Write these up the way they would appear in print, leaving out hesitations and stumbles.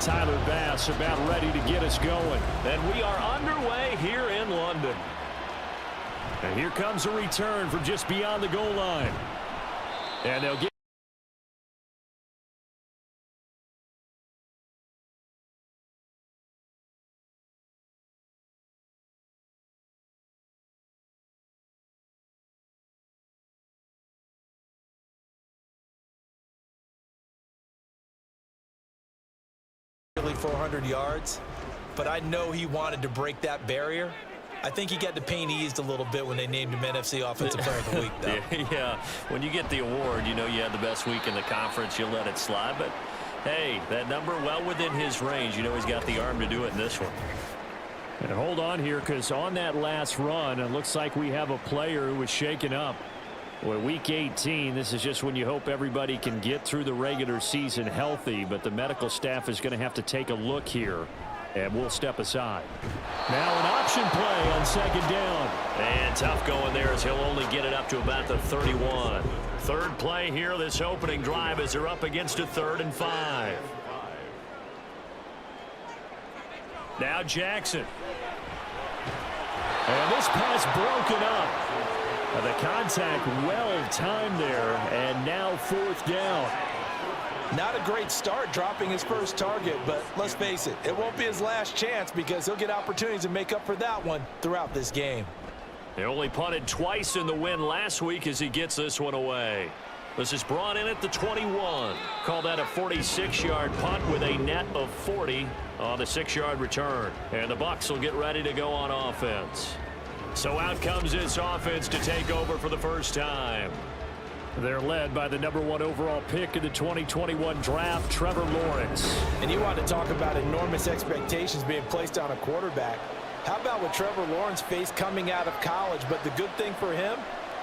Tyler Bass about ready to get us going. And we are underway here in London. And here comes a return from just beyond the goal line. And they'll get nearly 400 yards, but I know he wanted to break that barrier. I think he got the pain eased a little bit when they named him NFC Offensive Player of the Week, though. Yeah, when you get the award, you know you had the best week in the conference. You let it slide, but hey, that number well within his range. You know he's got the arm to do it in this one. And hold on here, because on that last run, it looks like we have a player who was shaken up. Well, week 18, this is just when you hope everybody can get through the regular season healthy, but the medical staff is going to have to take a look here, and we'll step aside. Now an option play on second down. And tough going there as he'll only get it up to about the 31. Third play here this opening drive as they're up against a 3rd and 5. Now Jackson. And this pass broken up. The contact well timed there, and now 4th down. Not a great start dropping his first target, but let's face it, it won't be his last chance because he'll get opportunities to make up for that one throughout this game. He only punted twice in the win last week as he gets this one away. This is brought in at the 21. Call that a 46-yard punt with a net of 40 on the 6-yard return. And the Bucs will get ready to go on offense. So out comes this offense to take over for the first time. They're led by the #1 overall pick in the 2021 draft, Trevor Lawrence. And you want to talk about enormous expectations being placed on a quarterback. How about what Trevor Lawrence faced coming out of college? But the good thing for him,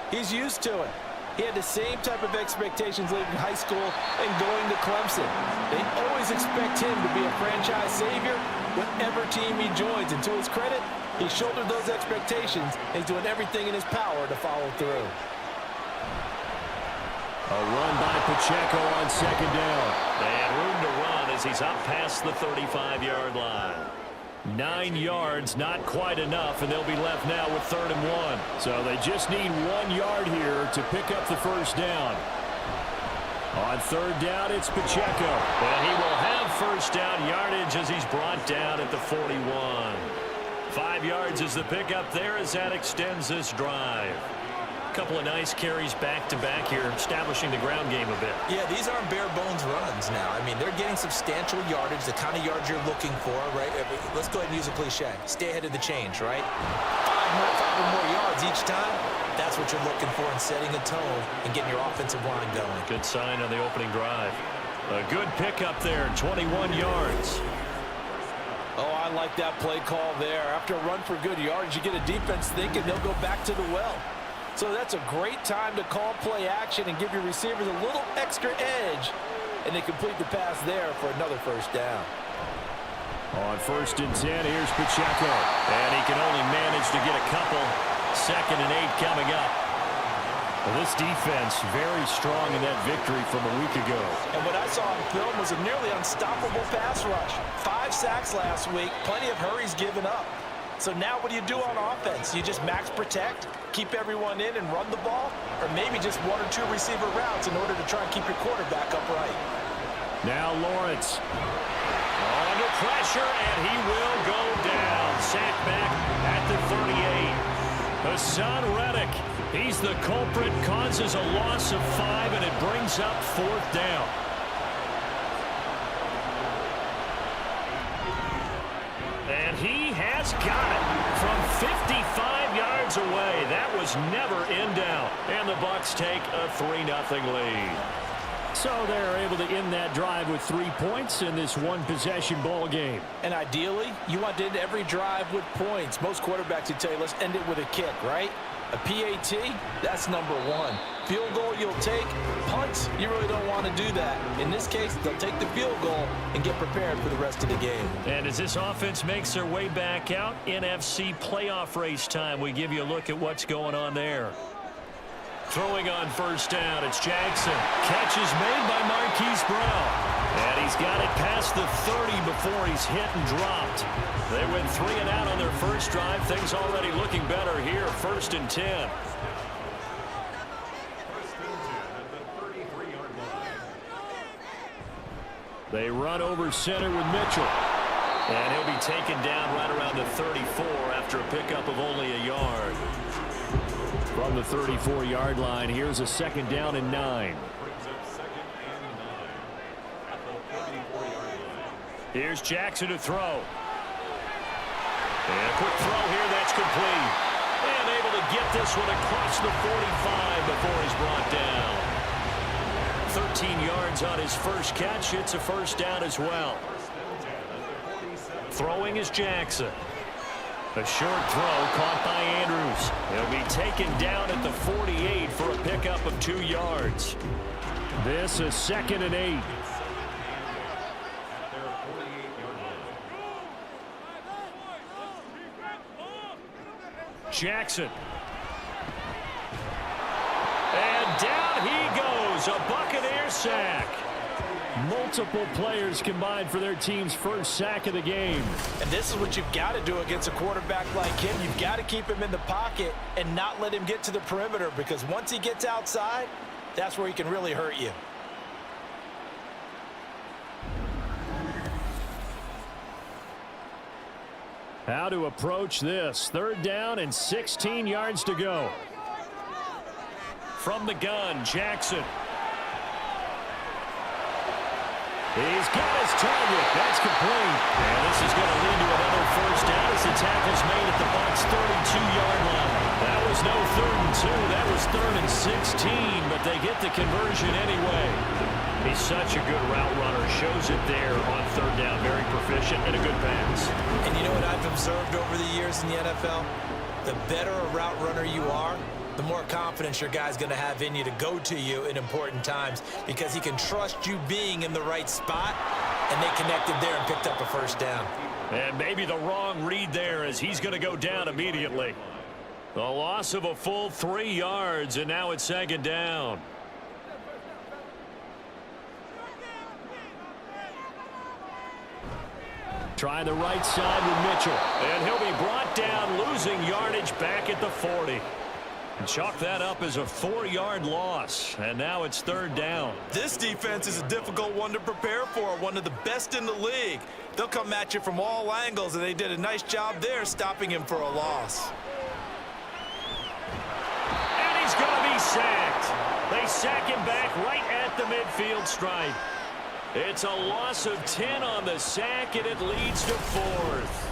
he's used to it. He had the same type of expectations leaving high school and going to Clemson. They always expect him to be a franchise savior whatever team he joins. And to his credit, he shouldered those expectations and he's doing everything in his power to follow through. A run by Pacheco on second down. And room to run as he's up past the 35-yard line. 9 yards, not quite enough, and they'll be left now with 3rd and 1. So they just need 1 yard here to pick up the first down. On 3rd down, it's Pacheco. And he will have first down yardage as he's brought down at the 41. 5 yards is the pickup there as that extends this drive. A couple of nice carries back-to-back here, establishing the ground game a bit. Yeah, these aren't bare-bones runs now. I mean, they're getting substantial yardage, the kind of yards you're looking for, right? Let's go ahead and use a cliche. Stay ahead of the change, right? 5 or more yards each time. That's what you're looking for in setting a tone and getting your offensive line going. Good sign on the opening drive. A good pickup there, 21 yards. Oh, I like that play call there. After a run for good yards, you get a defense thinking they'll go back to the well. So that's a great time to call play action and give your receivers a little extra edge. And they complete the pass there for another first down. On 1st and 10, here's Pacheco. And he can only manage to get a couple. 2nd and 8 coming up. Well, this defense very strong in that victory from a week ago. And what I saw on film was a nearly unstoppable pass rush. 5 sacks last week, plenty of hurries given up. So now what do you do on offense? You just max protect, keep everyone in and run the ball, or maybe just 1 or 2 receiver routes in order to try and keep your quarterback upright. Now Lawrence. Under pressure, and he will go down. Sacked back at the 38. Hassan Reddick, he's the culprit, causes a loss of 5, and it brings up 4th down. And he has got it from 55 yards away. That was never in doubt. And the Bucs take a 3-0 lead. So they're able to end that drive with 3 points in this one-possession ball game. And ideally, you want to end every drive with points. Most quarterbacks would tell you, let's end it with a kick, right? A PAT, that's number 1. Field goal you'll take. Punts, you really don't want to do that. In this case, they'll take the field goal and get prepared for the rest of the game. And as this offense makes their way back out, NFC playoff race time, we give you a look at what's going on there. Throwing on 1st down, it's Jackson. Catch is made by Marquise Brown. And he's got it past the 30 before he's hit and dropped. They went 3 and out on their first drive. Things already looking better here. 1st and 10. They run over center with Mitchell. And he'll be taken down right around the 34 after a pickup of only a yard. From the 34-yard line, here's a 2nd down and 9. Here's Jackson to throw. And a quick throw here, that's complete. And able to get this one across the 45 before he's brought down. 13 yards on his first catch. It's a 1st down as well. Throwing is Jackson. A short throw caught by Andrews. He'll be taken down at the 48 for a pickup of 2 yards. This is 2nd and 8. Jackson. And down he goes. A Buccaneer sack. Multiple players combined for their team's first sack of the game. And this is what you've got to do against a quarterback like him. You've got to keep him in the pocket and not let him get to the perimeter, because once he gets outside, that's where he can really hurt you. How to approach this. 3rd down and 16 yards to go. From the gun, Jackson. He's got his target. That's complete. And this is going to lead to another 1st down as the tackle's made at the Bucs' 32-yard line. That was no 3rd and 2. That was 3rd and 16, but they get the conversion anyway. He's such a good route runner. Shows it there on 3rd down. Very proficient and a good pass. And you know what I've observed over the years in the NFL? The better a route runner you are, the more confidence your guy's going to have in you to go to you in important times, because he can trust you being in the right spot, and they connected there and picked up a 1st down. And maybe the wrong read there, as he's going to go down immediately. The loss of a full 3 yards, and now it's 2nd down. Try the right side with Mitchell. And he'll be brought down, losing yardage back at the 40. And chalk that up as a 4-yard loss. And now it's 3rd down. This defense is a difficult one to prepare for, one of the best in the league. They'll come at you from all angles, and they did a nice job there stopping him for a loss. And he's going to be sacked. They sack him back right at the midfield stripe. It's a loss of 10 on the sack, and it leads to 4th.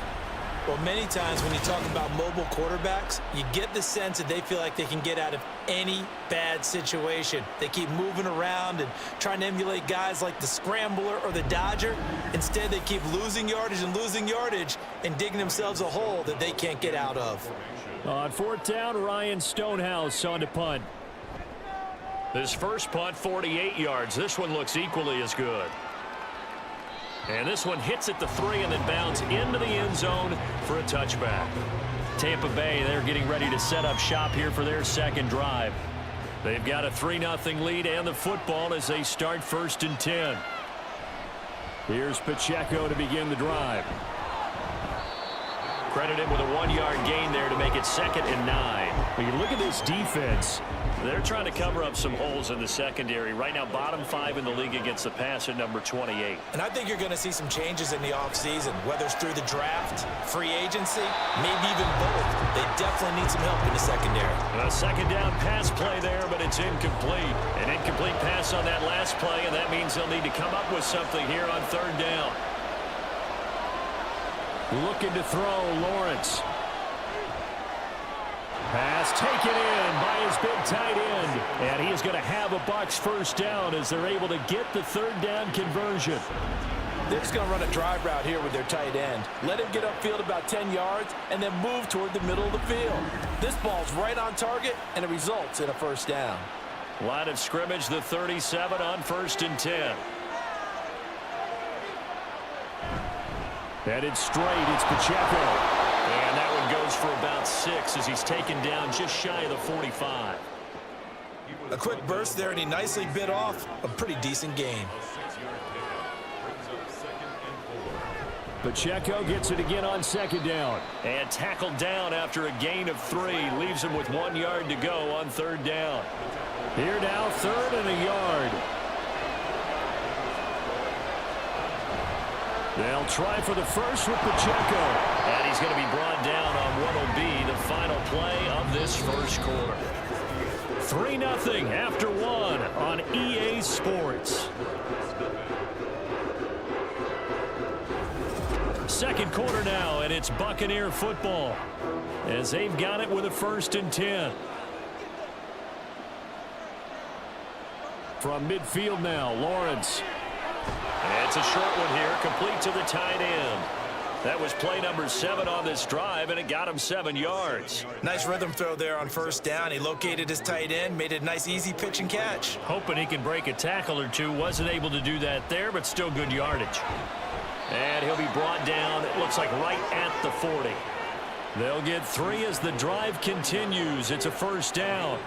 Well, many times when you talk about mobile quarterbacks, you get the sense that they feel like they can get out of any bad situation. They keep moving around and trying to emulate guys like the Scrambler or the Dodger. Instead, they keep losing yardage and digging themselves a hole that they can't get out of. On 4th down, Ryan Stonehouse on to punt. This first punt, 48 yards. This one looks equally as good. And this one hits at the 3 and then bounds into the end zone for a touchback. Tampa Bay, they're getting ready to set up shop here for their 2nd drive. They've got a 3-0 lead and the football as they start 1st and 10. Here's Pacheco to begin the drive. Credit him with a 1-yard gain there to make it 2nd and 9. When you look at this defense, they're trying to cover up some holes in the secondary. Right now, bottom 5 in the league against the pass at number 28. And I think you're going to see some changes in the offseason, whether it's through the draft, free agency, maybe even both. They definitely need some help in the secondary. A 2nd down pass play there, but it's incomplete. An incomplete pass on that last play, and that means they'll need to come up with something here on 3rd down. Looking to throw, Lawrence. Pass taken in by his big tight end. And he is going to have a Bucs 1st down as they're able to get the 3rd down conversion. They're just going to run a drive route here with their tight end. Let him get upfield about 10 yards and then move toward the middle of the field. This ball's right on target, and it results in a 1st down. Line of scrimmage, the 37 on 1st and 10. Headed straight, it's Pacheco. And that one goes for about 6 as he's taken down just shy of the 45. A quick burst there, and he nicely bit off a pretty decent gain. Pacheco gets it again on second down. And tackled down after a gain of 3. Leaves him with 1 yard to go on third down. Here now, 3rd and a yard. They'll try for the first with Pacheco. And he's going to be brought down on what will be the final play of this first quarter. 3-0 after 1 on EA Sports. Second quarter now, and it's Buccaneer football as they've got it with a 1st and 10. From midfield now, Lawrence. And it's a short one here, complete to the tight end. That was play number 7 on this drive, and it got him 7 yards. Nice rhythm throw there on first down. He located his tight end, made it a nice, easy pitch and catch. Hoping he can break a tackle or two. Wasn't able to do that there, but still good yardage. And he'll be brought down, it looks like right at the 40. They'll get 3 as the drive continues. It's a 1st down.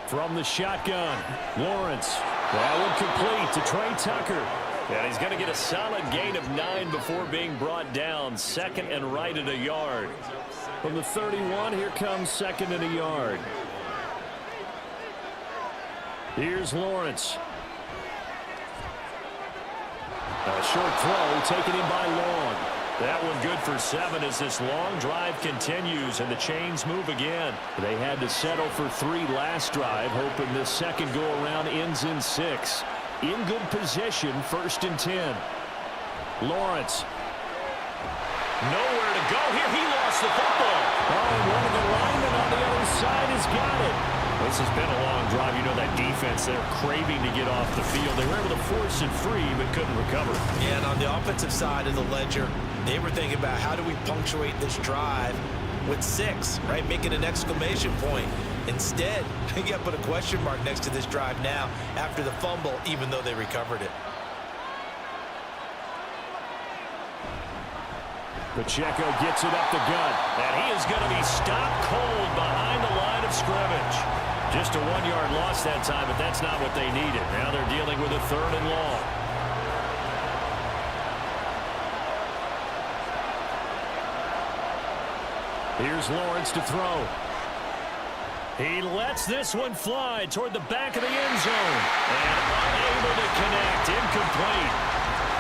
From the shotgun, Lawrence. That one complete to Trey Tucker. And he's going to get a solid gain of 9 before being brought down. 2nd and right at a yard. From the 31, here comes 2nd and a yard. Here's Lawrence. A short throw taken in by Long. That one good for 7 as this long drive continues and the chains move again. They had to settle for 3 last drive, hoping this second go-around ends in 6. In good position, 1st and 10. Lawrence. Nowhere to go here. He lost the football. Oh, and one of the linemen on the other side has got it. This has been a long drive. You know that defense, they're craving to get off the field. They were able to force it free, but couldn't recover. Yeah, and on the offensive side of the ledger, they were thinking about how do we punctuate this drive with 6, right? Making an exclamation point. Instead, you got to put a question mark next to this drive now after the fumble, even though they recovered it. Pacheco gets it up the gut. And he is going to be stopped cold behind the line of scrimmage. Just a 1-yard loss that time, but that's not what they needed. Now they're dealing with a 3rd and long. Here's Lawrence to throw. He lets this one fly toward the back of the end zone. And unable to connect. Incomplete.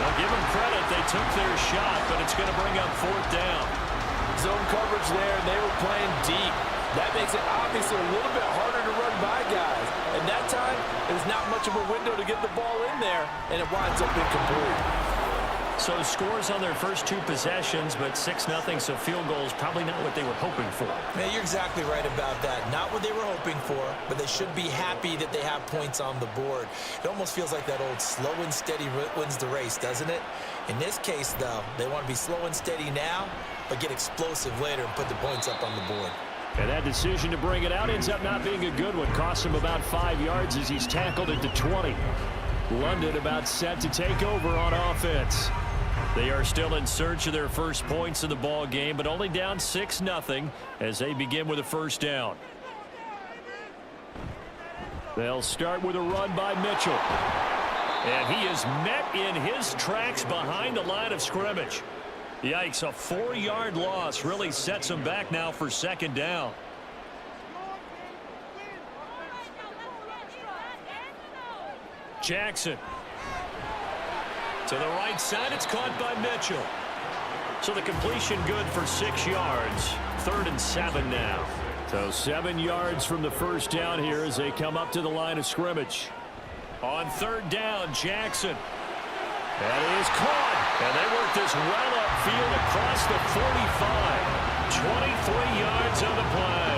Well, give them credit. They took their shot, but it's going to bring up 4th down. Zone coverage there, and they were playing deep. That makes it obviously a little bit harder to run by guys. And that time, there's not much of a window to get the ball in there, and it winds up incomplete. So scores on their first 2 possessions, but 6-0, so field goals probably not what they were hoping for. Man, you're exactly right about that. Not what they were hoping for, but they should be happy that they have points on the board. It almost feels like that old slow and steady wins the race, doesn't it? In this case, though, they want to be slow and steady now, but get explosive later and put the points up on the board. And that decision to bring it out ends up not being a good one. Costs him about 5 yards as he's tackled at the 20. London about set to take over on offense. They are still in search of their first points in the ball game, but only down 6-0 as they begin with a 1st down. They'll start with a run by Mitchell. And he is met in his tracks behind the line of scrimmage. Yikes, a 4-yard loss really sets him back now for 2nd down. Jackson. To the right side, it's caught by Mitchell. So the completion good for 6 yards. 3rd and 7 now. So 7 yards from the 1st down here as they come up to the line of scrimmage. On 3rd down, Jackson. That is caught. And they work this well upfield across the 45. 23 yards on the play.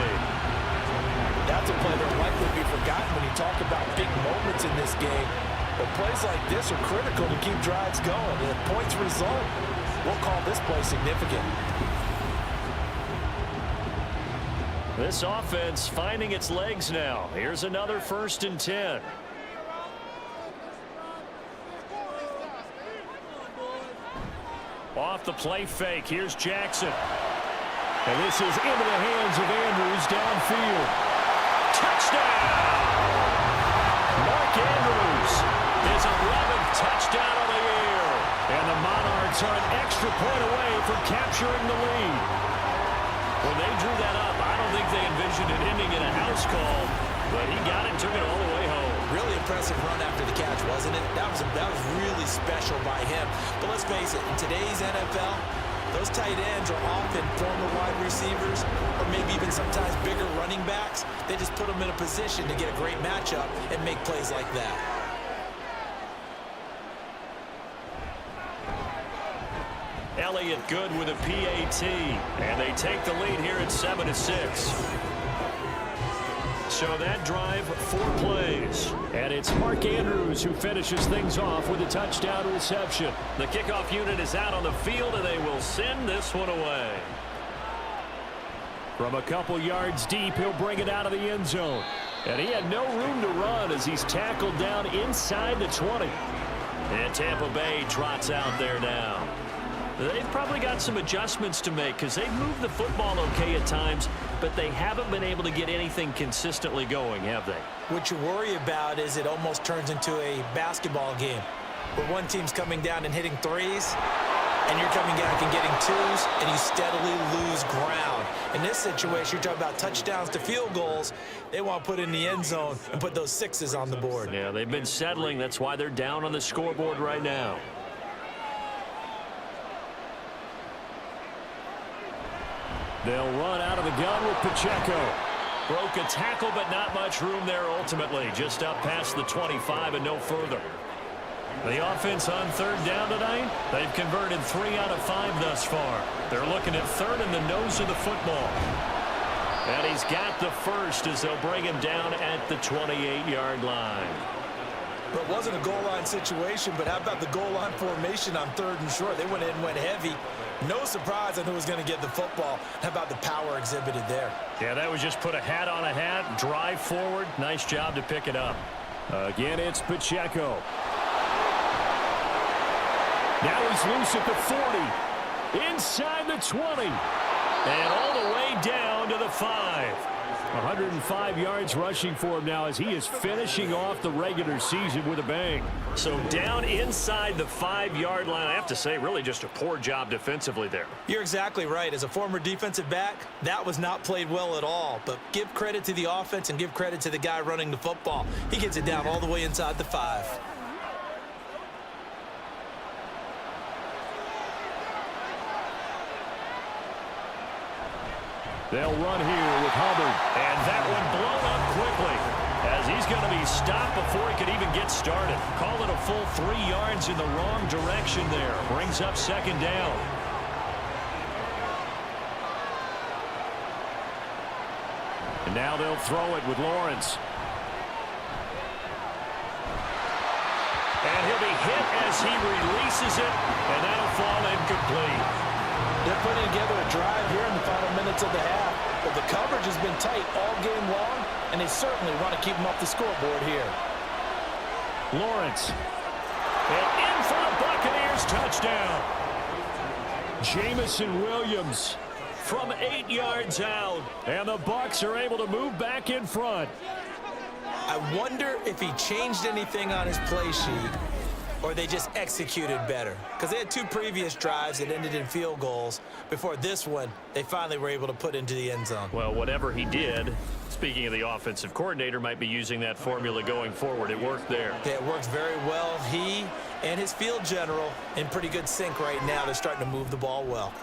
That's a play that will likely be forgotten when you talk about big moments in this game. But plays like this are critical to keep drives going. And if points result, we'll call this play significant. This offense finding its legs now. Here's another 1st and 10. Off the play fake. Here's Jackson. And this is into the hands of Andrews downfield. Touchdown! Mark Andrews his 11th touchdown of the year. And the Monarchs are an extra point away from capturing the lead. When they drew that up, I don't think they envisioned it ending in a house call, but he got it, took it all the way home. Really impressive run after the catch, wasn't it? That was really special by him. But let's face it, in today's NFL, those tight ends are often former wide receivers or maybe even sometimes bigger running backs. They just put them in a position to get a great matchup and make plays like that. Elliott good with a PAT, and they take the lead here at 7-6. So that drive, 4 plays. And it's Mark Andrews who finishes things off with a touchdown reception. The kickoff unit is out on the field, and they will send this one away. From a couple yards deep, he'll bring it out of the end zone. And he had no room to run as he's tackled down inside the 20. And Tampa Bay trots out there now. They've probably got some adjustments to make because they've moved the football okay at times, but they haven't been able to get anything consistently going, have they? What you worry about is it almost turns into a basketball game where one team's coming down and hitting threes, and you're coming back and getting twos, and you steadily lose ground. In this situation, you're talking about touchdowns to field goals. They want to put in the end zone and put those sixes on the board. Yeah, they've been settling. That's why they're down on the scoreboard right now. They'll run out of the gun with Pacheco. Broke a tackle, but not much room there ultimately. Just up past the 25 and no further. The offense on third down tonight, they've converted 3 out of 5 thus far. They're looking at third in the nose of the football. And he's got the first as they'll bring him down at the 28-yard line. But it wasn't a goal line situation, but how about the goal line formation on third and short? They went in and went heavy. No surprise on who was going to get the football. How about the power exhibited there? Yeah, that was just put a hat on a hat, drive forward. Nice job to pick it up. Again, it's Pacheco. Now he's loose at the 40. Inside the 20. And all the way down to the 5. 105 yards rushing for him now as he is finishing off the regular season with a bang. So down inside the 5-yard line. I have to say, really just a poor job defensively there. You're exactly right. As a former defensive back, that was not played well at all. But give credit to the offense and give credit to the guy running the football. He gets it down all the way inside the 5. They'll run here with Hubbard. And that one blown up quickly as he's going to be stopped before he could even get started. Call it a full 3 yards in the wrong direction there. Brings up second down. And now they'll throw it with Lawrence. And he'll be hit as he releases it, and that'll fall incomplete. They're putting together a drive here in the final minutes of the half, but the coverage has been tight all game long, and they certainly want to keep them off the scoreboard here. Lawrence. And in for the Buccaneers touchdown. Jamison Williams from 8 yards out. And the Bucs are able to move back in front. I wonder if he changed anything on his play sheet or they just executed better. Because they had 2 previous drives that ended in field goals. Before this one, they finally were able to put into the end zone. Well, whatever he did, speaking of the offensive coordinator, might be using that formula going forward. It worked there. Yeah, it works very well. He and his field general in pretty good sync right now. They're starting to move the ball well.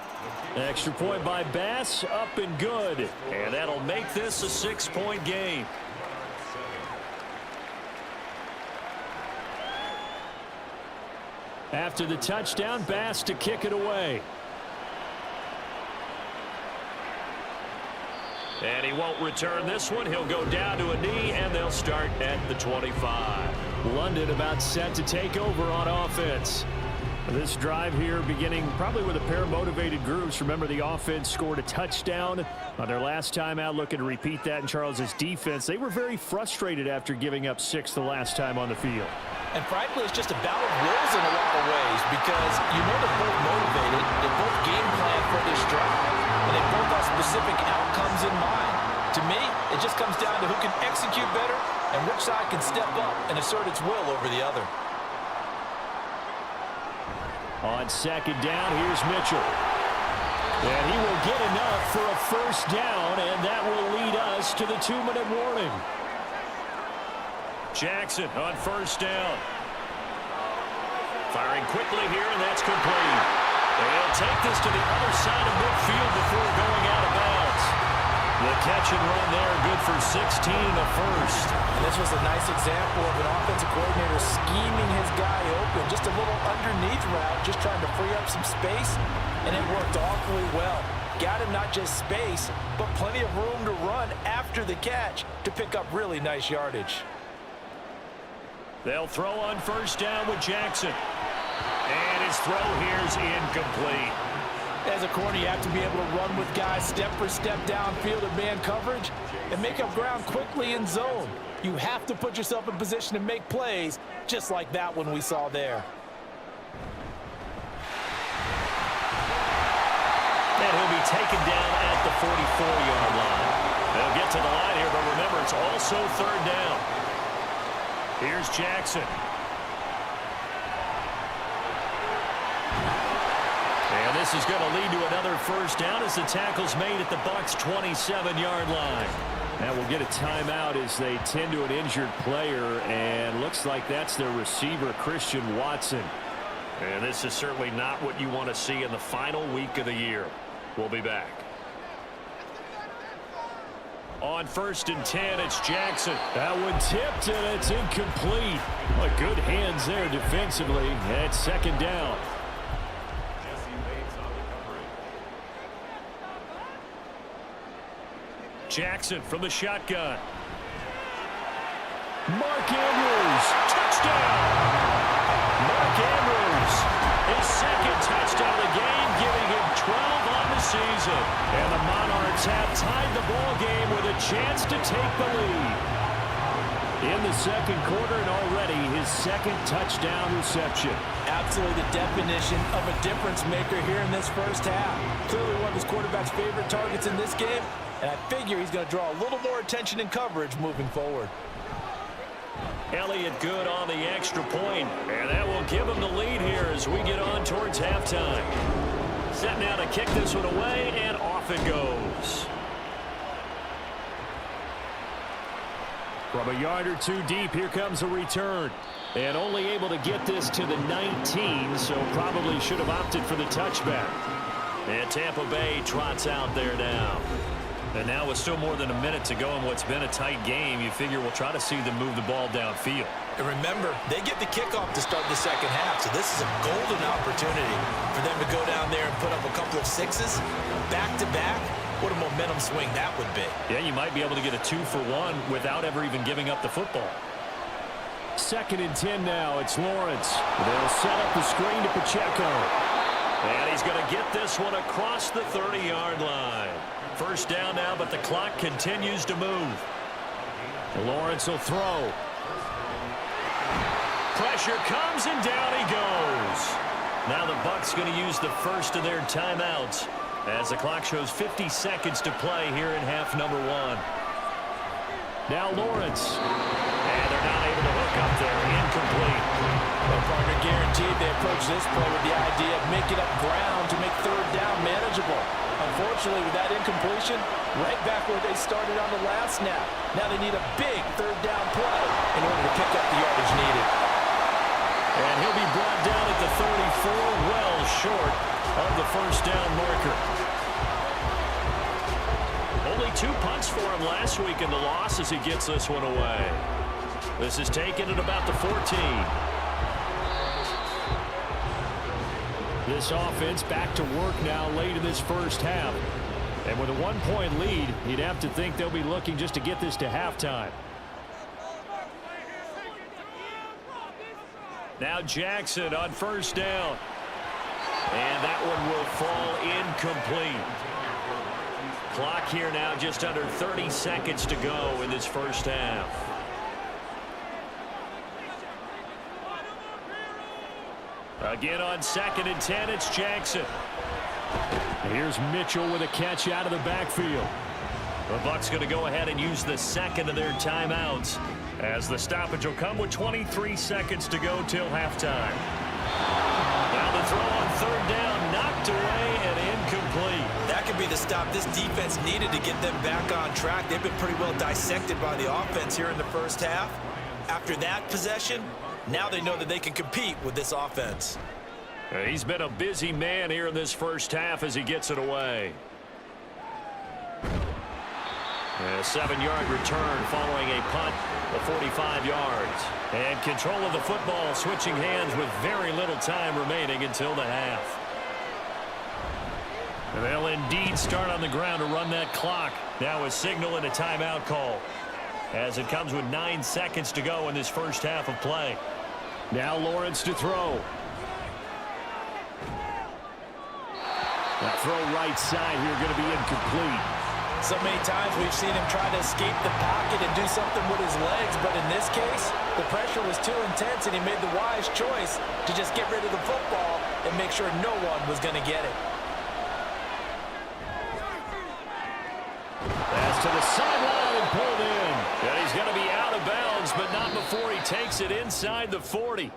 Extra point by Bass, up and good. And that'll make this a 6-point game. After the touchdown, Bass to kick it away. And he won't return this one. He'll go down to a knee, and they'll start at the 25. London about set to take over on offense. This drive here beginning probably with a pair of motivated groups. Remember, the offense scored a touchdown on their last time out. Looking to repeat that in Charles's defense. They were very frustrated after giving up 6 the last time on the field. And frankly, it's just a battle of wills in a lot of ways because you know they're both motivated. They both game plan for this drive, and they both have specific outcomes in mind. To me, it just comes down to who can execute better and which side can step up and assert its will over the other. On second down, here's Mitchell. And he will get enough for a first down, and that will lead us to the 2-minute warning. Jackson on first down. Firing quickly here, and that's complete. They'll take this to the other side of midfield before going out of bounds. The catch and run there, good for 16 and a first. And this was a nice example of an offensive coordinator scheming his guy open. Just a little underneath route, just trying to free up some space, and it worked awfully well. Got him not just space, but plenty of room to run after the catch to pick up really nice yardage. They'll throw on first down with Jackson. And his throw here is incomplete. As a corner, you have to be able to run with guys step for step downfield in man coverage and make up ground quickly in zone. You have to put yourself in position to make plays, just like that one we saw there. And he'll be taken down at the 44-yard line. They'll get to the line here, but remember, it's also third down. Here's Jackson. And this is going to lead to another first down as the tackle's made at the Bucs' 27-yard line. And we'll get a timeout as they tend to an injured player, and looks like that's their receiver, Christian Watson. And this is certainly not what you want to see in the final week of the year. We'll be back. On first and 10, it's Jackson. That one tipped, and it's incomplete. Well, good hands there defensively. And second down. Jackson from the shotgun. Mark Andrews. Touchdown! Mark Andrews, his second touchdown of the game, giving him 12 on the season. And the Monarchs have tied the ball game with a chance to take the lead. In the second quarter, and already his second touchdown reception. Absolutely the definition of a difference maker here in this first half. Clearly one of his quarterback's favorite targets in this game, and I figure he's going to draw a little more attention and coverage moving forward. Elliott good on the extra point, and that will give him the lead here as we get on towards halftime. Set now to kick this one away, and off it goes. From a yard or two deep, here comes a return. And only able to get this to the 19, so probably should have opted for the touchback. And Tampa Bay trots out there now. And now with still more than a minute to go in what's been a tight game, you figure we'll try to see them move the ball downfield. And remember, they get the kickoff to start the second half, so this is a golden opportunity for them to go down there and put up a couple of sixes back-to-back. What a momentum swing that would be. Yeah, you might be able to get a 2-for-1 without ever even giving up the football. Second and 10 now. It's Lawrence. They'll set up the screen to Pacheco. And he's going to get this one across the 30-yard line. First down now, but the clock continues to move. Lawrence will throw. Pressure comes, and down he goes. Now the Bucs going to use the first of their timeouts as the clock shows 50 seconds to play here in half number one. Now Lawrence. And they're not able to hook up there. Incomplete. Well, partner, guaranteed they approach this play with the idea of making up ground to make third down manageable. Unfortunately, with that incompletion, right back where they started on the last snap. Now they need a big third down play in order to pick up the yardage needed. And he'll be brought down at the 34, well short of the first down marker. Only 2 punts for him last week in the loss as he gets this one away. This is taken at about the 14. This offense back to work now late in this first half. And with a 1-point lead, you'd have to think they'll be looking just to get this to halftime. Now Jackson on first down. And that one will fall incomplete. Clock here now just under 30 seconds to go in this first half. Again on second and 10, it's Jackson. Here's Mitchell with a catch out of the backfield. The Bucs going to go ahead and use the second of their timeouts as the stoppage will come with 23 seconds to go till halftime. Now the throw on third down, knocked away and incomplete. That could be the stop this defense needed to get them back on track. They've been pretty well dissected by the offense here in the first half. After that possession, now they know that they can compete with this offense. He's been a busy man here in this first half as he gets it away. A 7-yard return following a punt of 45 yards. And control of the football switching hands with very little time remaining until the half. And they'll indeed start on the ground to run that clock. Now a signal and a timeout call, as it comes with 9 seconds to go in this first half of play. Now Lawrence to throw. Now throw right side here, going to be incomplete. So many times we've seen him try to escape the pocket and do something with his legs, but in this case, the pressure was too intense and he made the wise choice to just get rid of the football and make sure no one was going to get it. Pass to the sideline and pulled in. And he's going to be out of bounds, but not before he takes it inside the 40.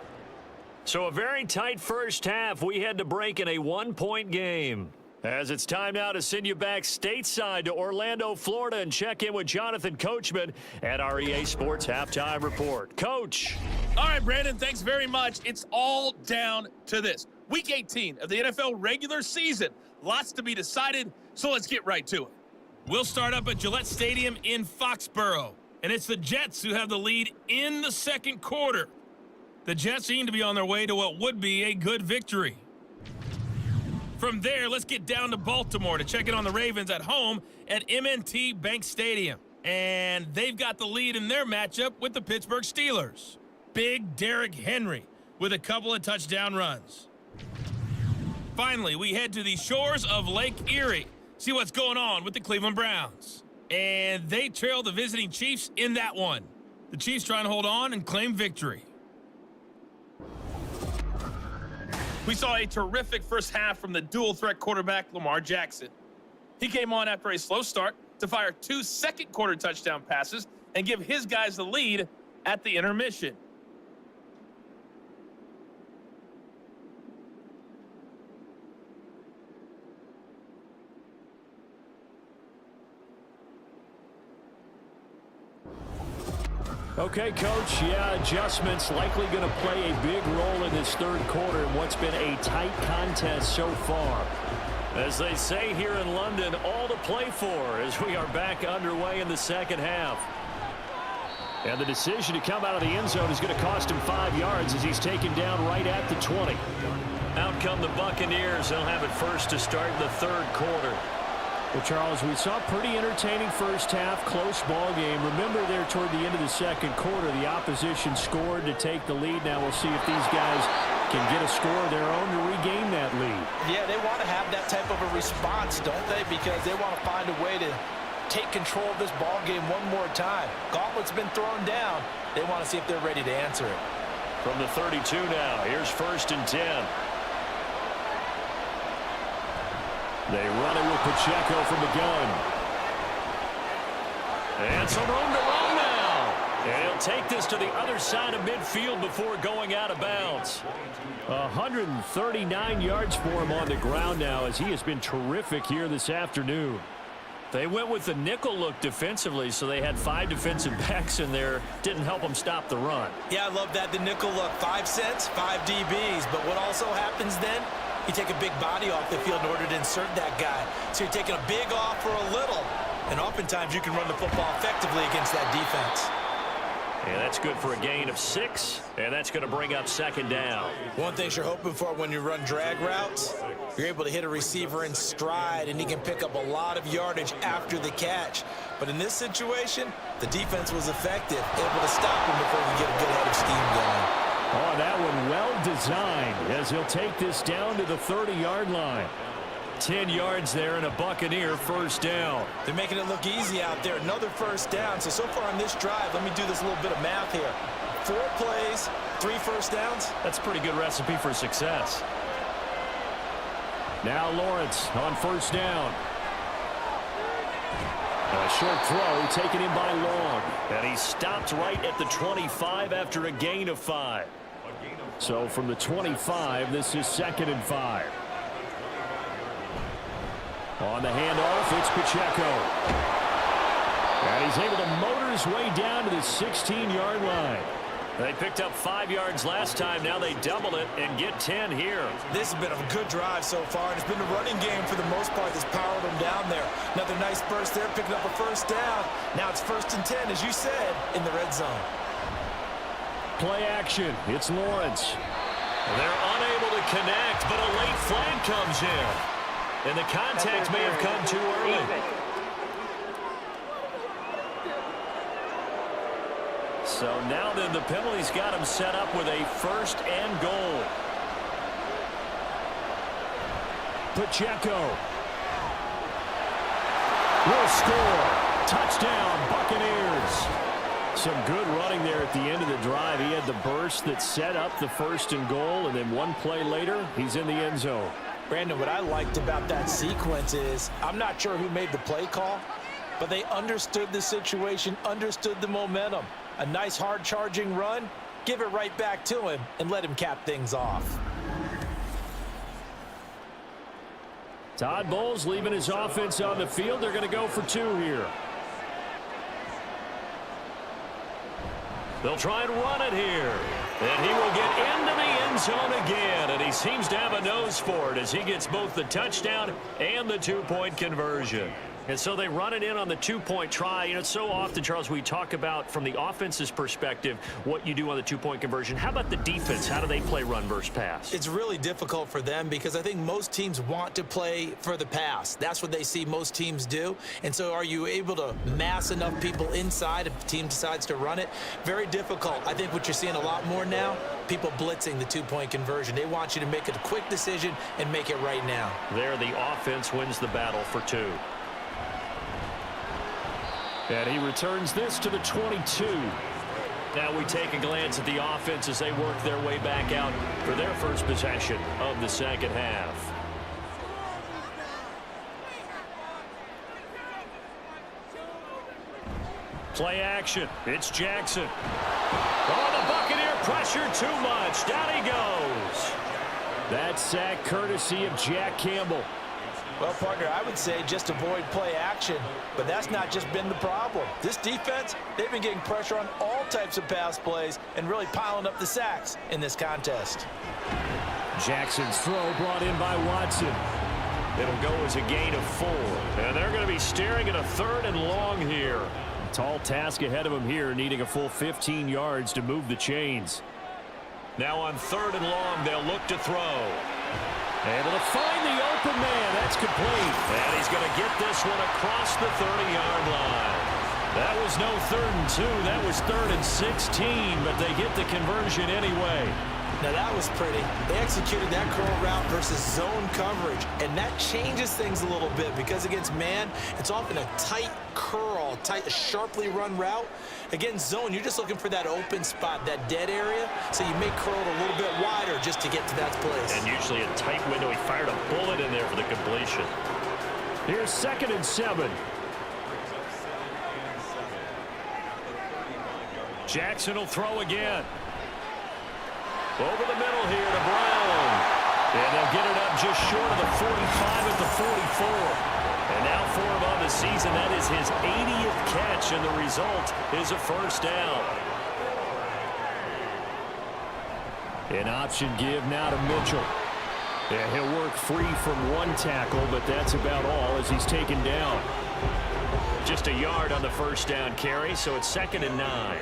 So a very tight first half. We had to break in a 1-point game. As it's time now to send you back stateside to Orlando, Florida, and check in with Jonathan Coachman at our EA Sports Halftime Report. Coach. All right, Brandon, thanks very much. It's all down to this. Week 18 of the NFL regular season. Lots to be decided, so let's get right to it. We'll start up at Gillette Stadium in Foxborough, and it's the Jets who have the lead in the second quarter. The Jets seem to be on their way to what would be a good victory. From there, let's get down to Baltimore to check in on the Ravens at home at M&T Bank Stadium. And they've got the lead in their matchup with the Pittsburgh Steelers. Big Derrick Henry with a couple of touchdown runs. Finally, we head to the shores of Lake Erie. See what's going on with the Cleveland Browns. And they trail the visiting Chiefs in that one. The Chiefs trying to hold on and claim victory. We saw a terrific first half from the dual-threat quarterback, Lamar Jackson. He came on after a slow start to fire 2 second-quarter touchdown passes and give his guys the lead at the intermission. Okay, Coach, adjustments likely going to play a big role in this third quarter in what's been a tight contest so far. As they say here in London, all to play for as we are back underway in the second half. And the decision to come out of the end zone is going to cost him 5 yards as he's taken down right at the 20. Out come the Buccaneers. They'll have it first to start the third quarter. Well, Charles, we saw a pretty entertaining first half, close ball game. Remember there toward the end of the second quarter, the opposition scored to take the lead. Now we'll see if these guys can get a score of their own to regain that lead. Yeah, they want to have that type of a response, don't they? Because they want to find a way to take control of this ball game one more time. Gauntlet's been thrown down. They want to see if they're ready to answer it. From the 32 now, here's 1st and 10. They run it with Pacheco from the gun. And some room to run now. And he'll take this to the other side of midfield before going out of bounds. 139 yards for him on the ground now as he has been terrific here this afternoon. They went with the nickel look defensively, so they had 5 defensive backs in there. Didn't help them stop the run. Yeah, I love that, the nickel look. 5 cents, 5 DBs. But what also happens then? You take a big body off the field in order to insert that guy. So you're taking a big off for a little. And oftentimes you can run the football effectively against that defense. And that's good for a gain of 6. And that's going to bring up 2nd down. One thing you're hoping for when you run drag routes, you're able to hit a receiver in stride, and he can pick up a lot of yardage after the catch. But in this situation, the defense was effective, able to stop him before he get a good head of steam going. Oh, that one well designed as he'll take this down to the 30-yard line. 10 yards there and a Buccaneer first down. They're making it look easy out there. Another first down. So far on this drive, let me do this little bit of math here. 4 plays, 3 first downs. That's a pretty good recipe for success. Now Lawrence on first down. A short throw taken in by Long. And he stopped right at the 25 after a gain of 5. So from the 25, this is 2nd and 5. On the handoff, it's Pacheco. And he's able to motor his way down to the 16-yard line. They picked up 5 yards last time. Now they double it and get 10 here. This has been a good drive so far, and it's been the running game for the most part that's powered them down there. Another nice burst there, picking up a first down. Now it's 1st and 10, as you said, in the red zone. Play action. It's Lawrence. They're unable to connect, but a late flag comes in. And the contact may have come too early. So now then the penalty's got him set up with a 1st and goal. Pacheco will score. Touchdown, Buccaneers. Some good running there at the end of the drive. He had the burst that set up the 1st and goal, and then one play later, he's in the end zone. Brandon, what I liked about that sequence is I'm not sure who made the play call, but they understood the situation, understood the momentum. A nice hard-charging run, give it right back to him, and let him cap things off. Todd Bowles leaving his offense on the field. They're going to go for 2 here. They'll try and run it here. And he will get into the end zone again. And he seems to have a nose for it as he gets both the touchdown and the 2-point conversion. And so they run it in on the 2-point try. You know, so often, Charles, we talk about from the offense's perspective what you do on the 2-point conversion. How about the defense? How do they play run versus pass? It's really difficult for them because I think most teams want to play for the pass. That's what they see most teams do. And so are you able to mass enough people inside if the team decides to run it? Very difficult. I think what you're seeing a lot more now, people blitzing the 2-point conversion. They want you to make a quick decision and make it right now. There, the offense wins the battle for 2. And he returns this to the 22. Now we take a glance at the offense as they work their way back out for their first possession of the second half. Play action. It's Jackson. Oh, the Buccaneer pressure too much. Down he goes. That sack courtesy of Jack Campbell. Well, partner, I would say just avoid play action, but that's not just been the problem. This defense, they've been getting pressure on all types of pass plays and really piling up the sacks in this contest. Jackson's throw brought in by Watson. It'll go as a gain of 4. And they're going to be staring at a 3rd and long here. Tall task ahead of him here, needing a full 15 yards to move the chains. Now on 3rd and long, they'll look to throw. Able to find the open man. That's complete. And he's going to get this one across the 30-yard line. That was no 3rd and 2. That was 3rd and 16, but they get the conversion anyway. Now that was pretty. They executed that curl route versus zone coverage, and that changes things a little bit because against man, it's often a tight curl, sharply run route. Against zone, you're just looking for that open spot, that dead area, so you may curl it a little bit wider just to get to that place. And usually a tight window. He fired a bullet in there for the completion. Here's 2nd and 7. Jackson will throw again. Over the middle here to Brown. And they'll get it up just short of the 45 at the 44. And now for him on the season, that is his 80th catch, and the result is a first down. An option give now to Mitchell. Yeah, he'll work free from one tackle, but that's about all as he's taken down. Just a yard on the first down carry, so it's 2nd and 9.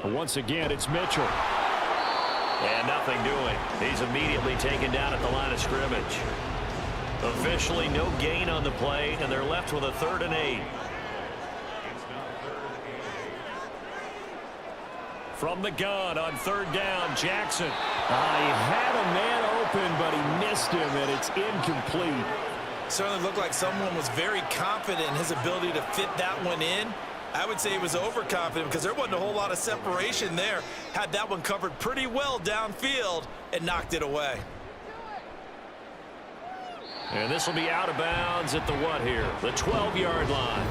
Once again, it's Mitchell. And nothing doing. He's immediately taken down at the line of scrimmage. Officially no gain on the play, and they're left with a 3rd and 8. From the gun on 3rd down, Jackson. He had a man open, but he missed him, and it's incomplete. Certainly looked like someone was very confident in his ability to fit that one in. I would say he was overconfident because there wasn't a whole lot of separation there. Had that one covered pretty well downfield and knocked it away. And this will be out of bounds at the what here? The 12-yard line.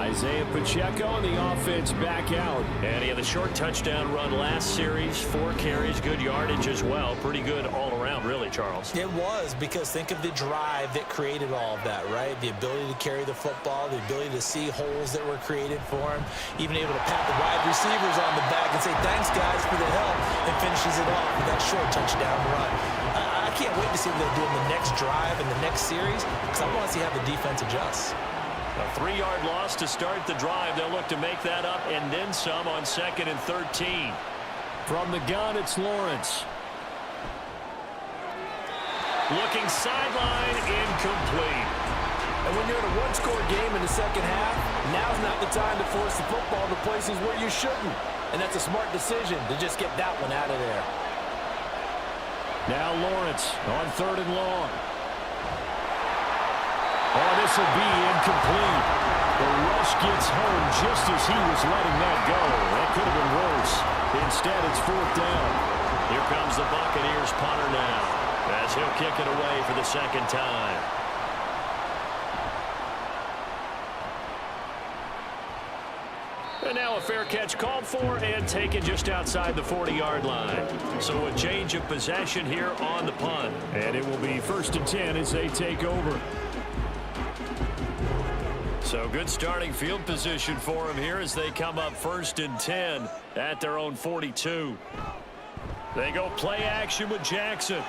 Isaiah Pacheco and the offense back out. And he had a short touchdown run last series, 4 carries, good yardage as well. Pretty good all around, really, Charles. It was, because think of the drive that created all of that, right? The ability to carry the football, the ability to see holes that were created for him, even able to pat the wide receivers on the back and say, thanks, guys, for the help, and finishes it off with that short touchdown run. I can't wait to see what they do in the next drive and the next series, because I want to see how the defense adjusts. A 3-yard loss to start the drive. They'll look to make that up and then some on 2nd and 13. From the gun, it's Lawrence. Looking sideline, incomplete. And when you're in a one-score game in the second half, now's not the time to force the football to places where you shouldn't. And that's a smart decision to just get that one out of there. Now Lawrence on 3rd and long. Oh, this will be incomplete. The rush gets home just as he was letting that go. That could have been worse. Instead, it's 4th down. Here comes the Buccaneers punter now, as he'll kick it away for the 2nd time. And now a fair catch called for and taken just outside the 40-yard line. So a change of possession here on the punt. And it will be 1st and 10 as they take over. So good starting field position for them here as they come up 1st and 10 at their own 42. They go play action with Jackson. And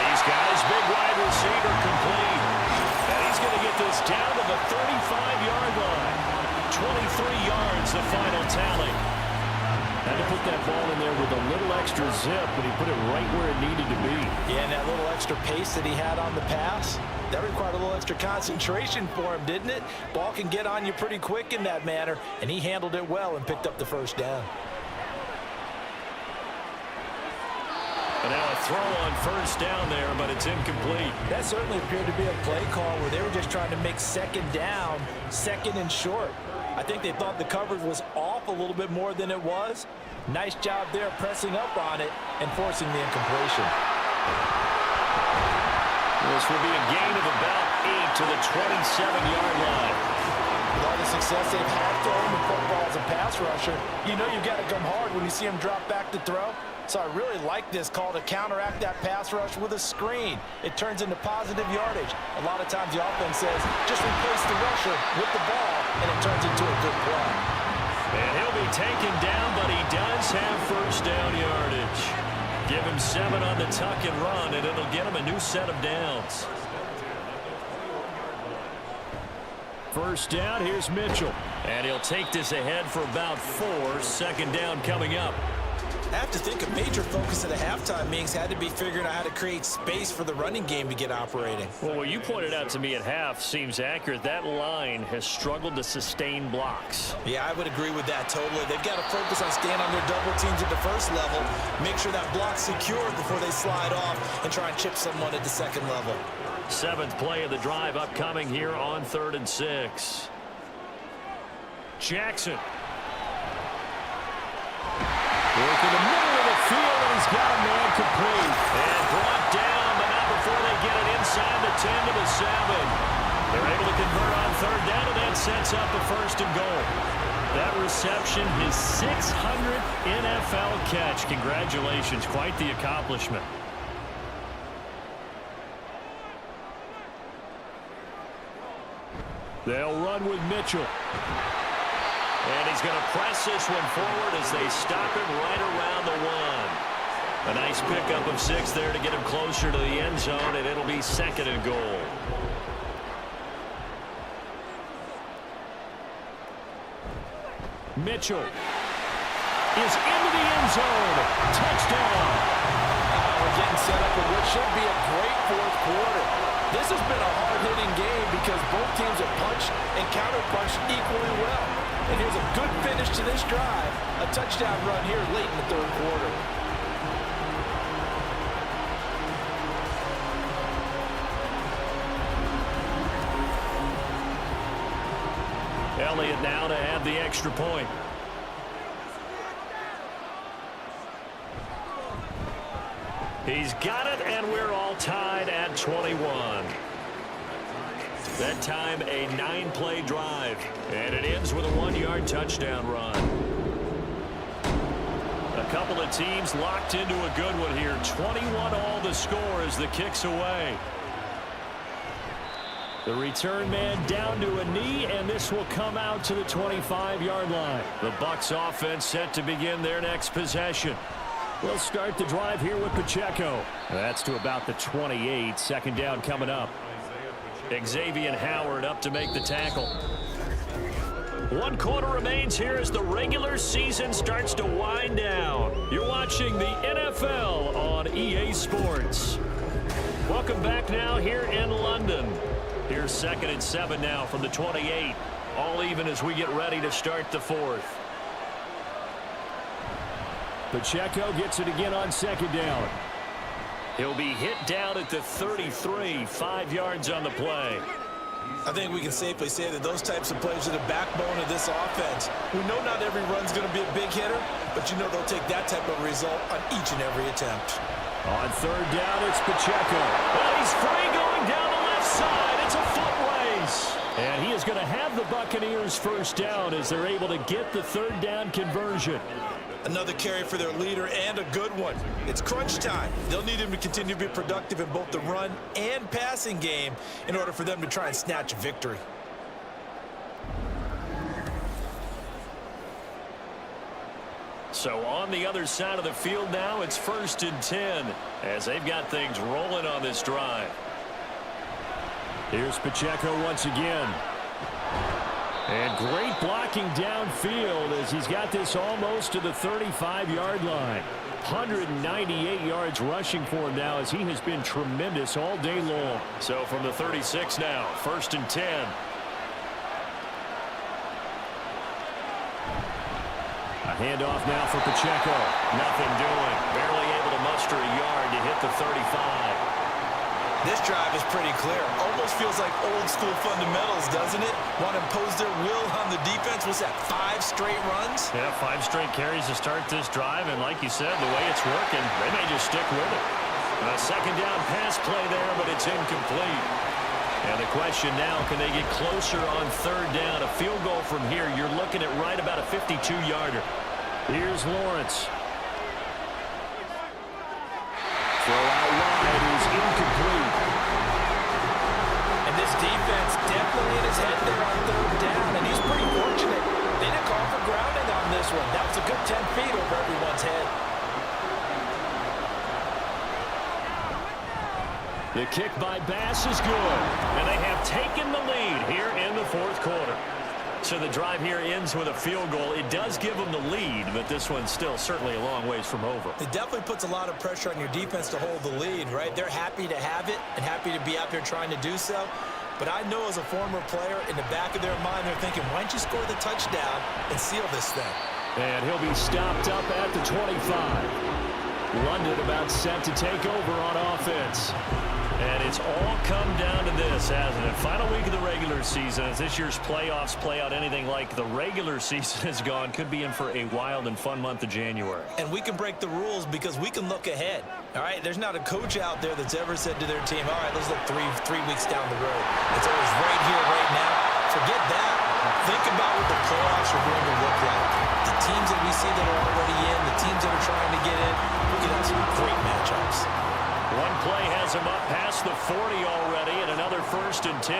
he's got his big wide receiver complete. And he's going to get this down to the 35-yard line. 23 yards, the final tally. Had to put that ball in there with a little extra zip, but he put it right where it needed to be. Yeah, and that little extra pace that he had on the pass, that required a little extra concentration for him, didn't it? Ball can get on you pretty quick in that manner, and he handled it well and picked up the 1st down. And now a throw on 1st down there, but it's incomplete. That certainly appeared to be a play call where they were just trying to make 2nd down, 2nd and short. I think they thought the coverage was off a little bit more than it was. Nice job there pressing up on it and forcing the incompletion. This will be a gain of about 8 to the 27-yard line. With all the success they've had throwing the football as a pass rusher, you know you've got to come hard when you see him drop back to throw. So I really like this call to counteract that pass rush with a screen. It turns into positive yardage. A lot of times the offense says, just replace the rusher with the ball, and it turns into a good play. And he'll be taken down, but he does have 1st down yardage. Give him 7 on the tuck and run, and it'll get him a new set of downs. 1st down, here's Mitchell. And he'll take this ahead for about 4. 2nd down coming up. I have to think a major focus of the halftime meetings had to be figuring out how to create space for the running game to get operating. Well, what you pointed out to me at half seems accurate. That line has struggled to sustain blocks. Yeah, I would agree with that totally. They've got to focus on staying on their double teams at the 1st level, make sure that block's secured before they slide off, and try and chip someone at the 2nd level. 7th play of the drive upcoming here on 3rd and 6. Jackson. Work in the middle of the field, and he's got a man complete. And brought down, but not before they get it inside the 10 to the 7. They're able to convert on 3rd down, and that sets up a 1st and goal. That reception, his 600th NFL catch. Congratulations, quite the accomplishment. They'll run with Mitchell. And he's going to press this one forward as they stop him right around the 1. A nice pickup of 6 there to get him closer to the end zone, and it'll be 2nd and goal. Mitchell is into the end zone. Touchdown. We're getting set up for what should be a great 4th quarter. This has been a hard-hitting game because both teams have punched and counter-punched equally well. And here's a good finish to this drive. A touchdown run here late in the 3rd quarter. Elliott now to have the extra point. He's got it, and we're all tied at 21. That time, a 9-play drive. And it ends with a 1-yard touchdown run. A couple of teams locked into a good one here. 21-all the score as the kick's away. The return man down to a knee, and this will come out to the 25-yard line. The Bucs offense set to begin their next possession. We'll start the drive here with Pacheco. That's to about the 28. Second down coming up. Xavier Howard up to make the tackle. 1 quarter remains here as the regular season starts to wind down. You're watching the NFL on EA Sports. Welcome back now here in London. Here's 2nd and 7 now from the 28. All even as we get ready to start the 4th. Pacheco gets it again on 2nd down. He'll be hit down at the 33, 5 yards on the play. I think we can safely say that those types of plays are the backbone of this offense. We know not every run's going to be a big hitter, but you know they'll take that type of result on each and every attempt. On 3rd down, it's Pacheco. Well, he's free going down the left side. It's a foot race. And he is going to have the Buccaneers first down as they're able to get the 3rd down conversion. Another carry for their leader and a good one. It's crunch time. They'll need him to continue to be productive in both the run and passing game in order for them to try and snatch a victory. So on the other side of the field now, it's 1st and 10 as they've got things rolling on this drive. Here's Pacheco once again. And great blocking downfield as he's got this almost to the 35-yard line. 198 yards rushing for him now as he has been tremendous all day long. So from the 36 now, 1st and 10. A handoff now for Pacheco. Nothing doing. Barely able to muster a yard to hit the 35. This drive is pretty clear. Almost feels like old school fundamentals, doesn't it? Want to impose their will on the defense. Was that 5 straight runs? Yeah, 5 straight carries to start this drive. And like you said, the way it's working, they may just stick with it. A 2nd down pass play there, but it's incomplete. And the question now, can they get closer on 3rd down? A field goal from here, you're looking at right about a 52-yarder. Here's Lawrence. Throw out wide is incomplete. And this defense definitely in his head there on 3rd down, and he's pretty fortunate. They didn't call for grounding on this one. That was a good 10 feet over everyone's head. The kick by Bass is good. And they have taken the lead here in the 4th quarter. So the drive here ends with a field goal. It does give them the lead, but this one's still certainly a long ways from over. It definitely puts a lot of pressure on your defense to hold the lead, right? They're happy to have it and happy to be out there trying to do so. But I know as a former player, in the back of their mind, they're thinking, why don't you score the touchdown and seal this thing? And he'll be stopped up at the 25. London about set to take over on offense. And it's all come down to this, hasn't it? Final week of the regular season. As this year's playoffs play out anything like the regular season has gone, could be in for a wild and fun month of January. And we can break the rules because we can look ahead. All right, there's not a coach out there that's ever said to their team, all right, let's look three weeks down the road. It's always right here, right now. Forget that. Think about what the playoffs are going to look like. The teams that we see that are already in, the teams that are trying to get in, we can have some great matchups. One play has him up past the 40 already, and another 1st and 10.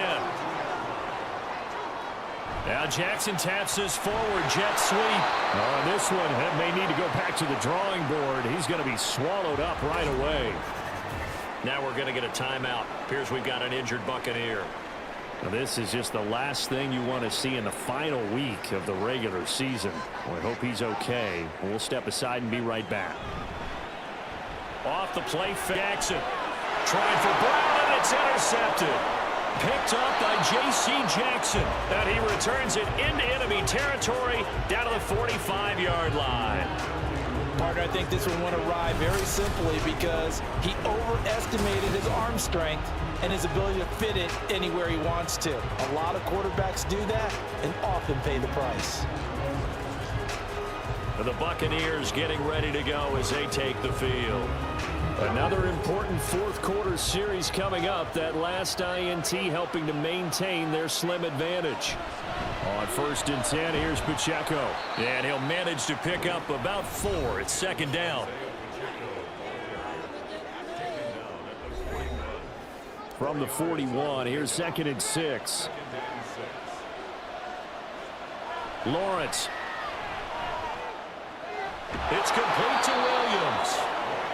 Now Jackson taps this forward jet sweep. On this one, that may need to go back to the drawing board. He's going to be swallowed up right away. Now we're going to get a timeout. Appears we've got an injured Buccaneer. Now this is just the last thing you want to see in the final week of the regular season. We hope he's okay. We'll step aside and be right back. Off the play, Jackson. Trying for Brown, and it's intercepted. Picked up by J.C. Jackson. And he returns it into enemy territory down to the 45-yard line. Partner, I think this one went awry very simply because he overestimated his arm strength and his ability to fit it anywhere he wants to. A lot of quarterbacks do that and often pay the price. The Buccaneers getting ready to go as they take the field. Another important fourth quarter series coming up. That last INT helping to maintain their slim advantage. On 1st and 10, here's Pacheco. And he'll manage to pick up about 4. It's 2nd down. From the 41, here's 2nd and 6. Lawrence. It's complete to Williams.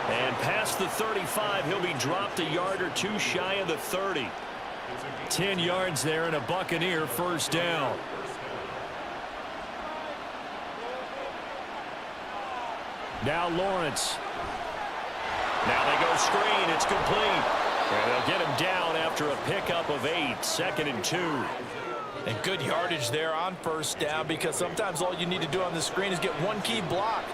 And past the 35, he'll be dropped a yard or 2 shy of the 30. 10 yards there and a Buccaneer 1st down. Now Lawrence. Now they go screen. It's complete. And they'll get him down after a pickup of 8. 2nd and 2. And good yardage there on 1st down, because sometimes all you need to do on the screen is get one key block.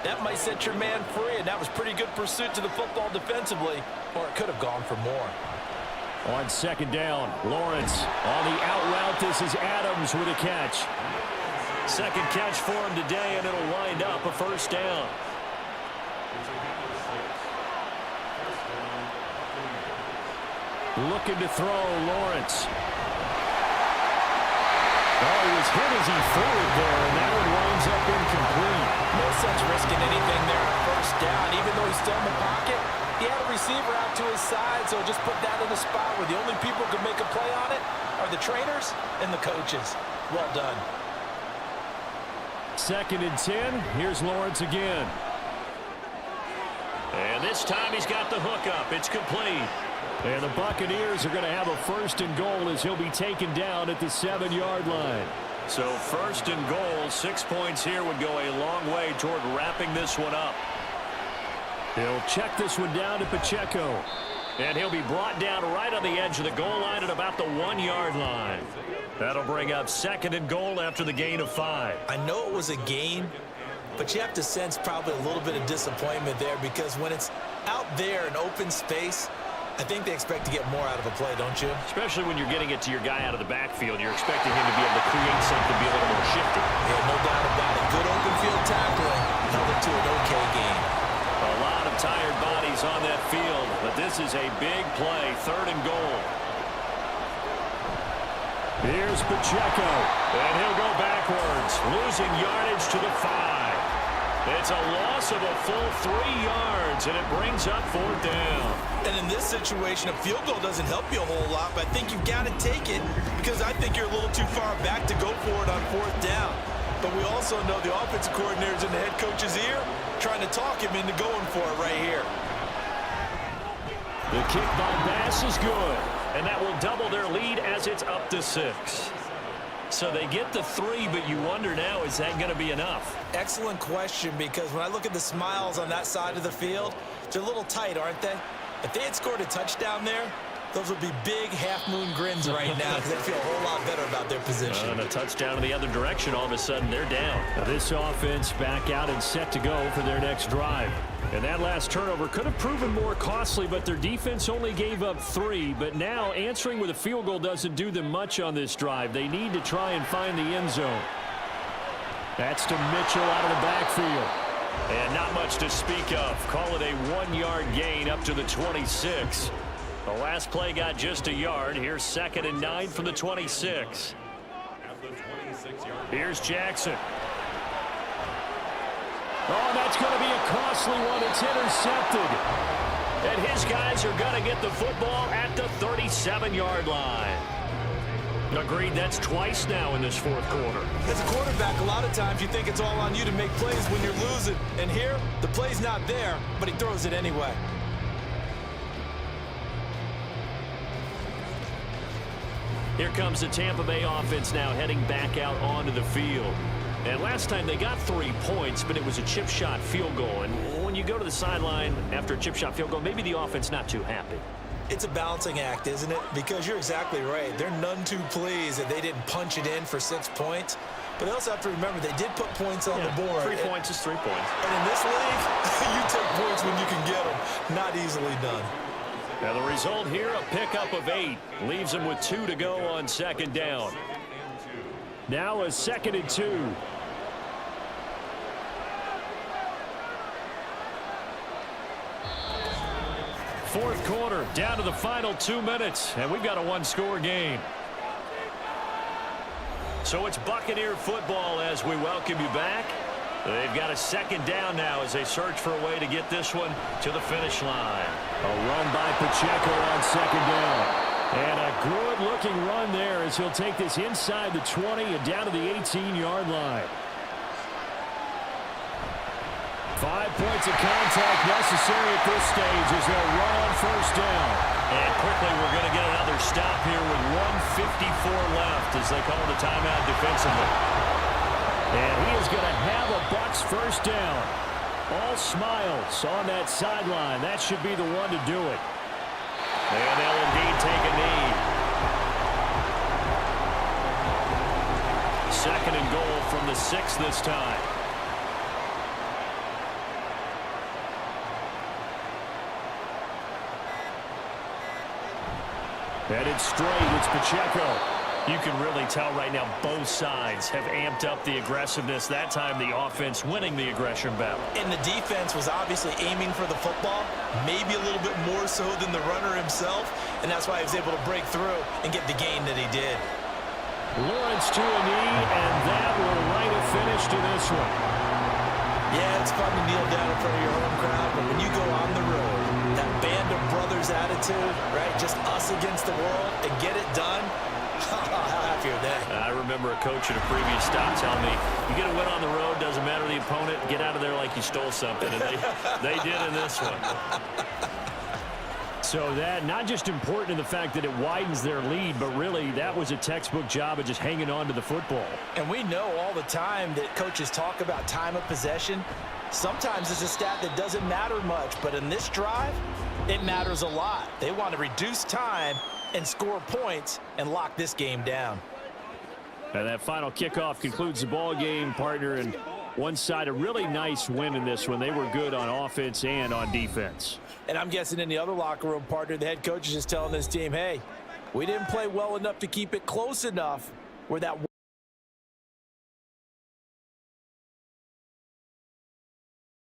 That might set your man free, and that was pretty good pursuit to the football defensively, or it could have gone for more. On 2nd down, Lawrence on the out route. This is Adams with a catch. 2nd catch for him today, and it'll wind up a 1st down. Looking to throw, Lawrence. Oh, he was hit as he threw it there, and that one winds up incomplete. No sense risking anything there on 1st down. Even though he's still in the pocket, he had a receiver out to his side, so just put that in a spot where the only people who can make a play on it are the trainers and the coaches. Well done. 2nd and 10. Here's Lawrence again. And this time he's got the hook up. It's complete. And the Buccaneers are going to have a 1st and goal as he'll be taken down at the 7-yard line. So 1st and goal, 6 points here would go a long way toward wrapping this one up. He'll check this one down to Pacheco. And he'll be brought down right on the edge of the goal line at about the 1-yard line. That'll bring up 2nd and goal after the gain of 5. I know it was a gain, but you have to sense probably a little bit of disappointment there, because when it's out there in open space, I think they expect to get more out of a play, don't you? Especially when you're getting it to your guy out of the backfield. You're expecting him to be able to create something, be a little more shifty. Yeah, no doubt about it. Good open field tackling held it to an okay game. A lot of tired bodies on that field, but this is a big play. 3rd and goal. Here's Pacheco. And he'll go backwards, losing yardage to the 5. It's a loss of a full 3 yards, and it brings up 4th down. And in this situation, a field goal doesn't help you a whole lot, but I think you've got to take it, because I think you're a little too far back to go for it on 4th down. But we also know the offensive coordinator's in the head coach's ear, trying to talk him into going for it right here. The kick by Bass is good. And that will double their lead as it's up to 6. So they get the 3, but you wonder now, is that going to be enough? Excellent question, because when I look at the smiles on that side of the field, they're a little tight, aren't they? If they had scored a touchdown there, those would be big half-moon grins right now, because they feel a whole lot better about their position. And a touchdown in the other direction, all of a sudden they're down. Now this offense back out and set to go for their next drive. And that last turnover could have proven more costly, but their defense only gave up 3. But now answering with a field goal doesn't do them much on this drive. They need to try and find the end zone. That's to Mitchell out of the backfield. And not much to speak of. Call it a 1-yard gain up to the 26. The last play got just a yard. Here's 2nd and 9 from the 26. Here's Jackson. Oh, that's going to be a costly one. It's intercepted. And his guys are going to get the football at the 37-yard line. Agreed, that's twice now in this 4th quarter. As a quarterback, a lot of times you think it's all on you to make plays when you're losing. And here, the play's not there, but he throws it anyway. Here comes the Tampa Bay offense now heading back out onto the field. And last time they got 3 points, but it was a chip shot field goal. And when you go to the sideline after a chip shot field goal, maybe the offense not too happy. It's a balancing act, isn't it? Because you're exactly right. They're none too pleased that they didn't punch it in for 6 points. But they also have to remember they did put points on the board. 3 points is 3 points. And in this league, you take points when you can get them. Not easily done. Now the result here, a pickup of 8. Leaves them with 2 to go on 2nd down. Now a 2nd and 2. fourth quarter, down to the final 2 minutes, and we've got a one-score game. So it's Buccaneer football as we welcome you back. They've got a second down now as they search for a way to get this one to the finish line. A run by Pacheco on second down. And a good-looking run there as he'll take this inside the 20 and down to the 18-yard line. 5 points of contact necessary at this stage as they'll run on first down. And quickly we're going to get another stop here with 1:54 left as they call the timeout defensively. And he is going to have a Bucs first down. All smiles on that sideline. That should be the one to do it. And they'll indeed take a knee. Second and goal from the 6 this time. Headed straight, it's Pacheco. You can really tell right now both sides have amped up the aggressiveness. That time the offense winning the aggression battle. And the defense was obviously aiming for the football, maybe a little bit more so than the runner himself, and that's why he was able to break through and get the gain that he did. Lawrence to a knee, and that will write a finish to this one. Yeah, it's fun to kneel down in front of your home crowd, but when you go on the road, that band of brothers attitude, right, just us against the world, and get it done, how happy are they? I remember a coach at a previous stop telling me, you get a win on the road, doesn't matter the opponent, get out of there like you stole something. And they did in this one. So that not just important in the fact that it widens their lead, but really that was a textbook job of just hanging on to the football. And we know all the time that coaches talk about time of possession. Sometimes it's a stat that doesn't matter much, but in this drive, it matters a lot. They want to reduce time and score points and lock this game down. And that final kickoff concludes the ball game, partner, and one side a really nice win in this one. They were good on offense and on defense. And I'm guessing in the other locker room, partner, the head coach is just telling this team, hey, we didn't play well enough to keep it close enough where that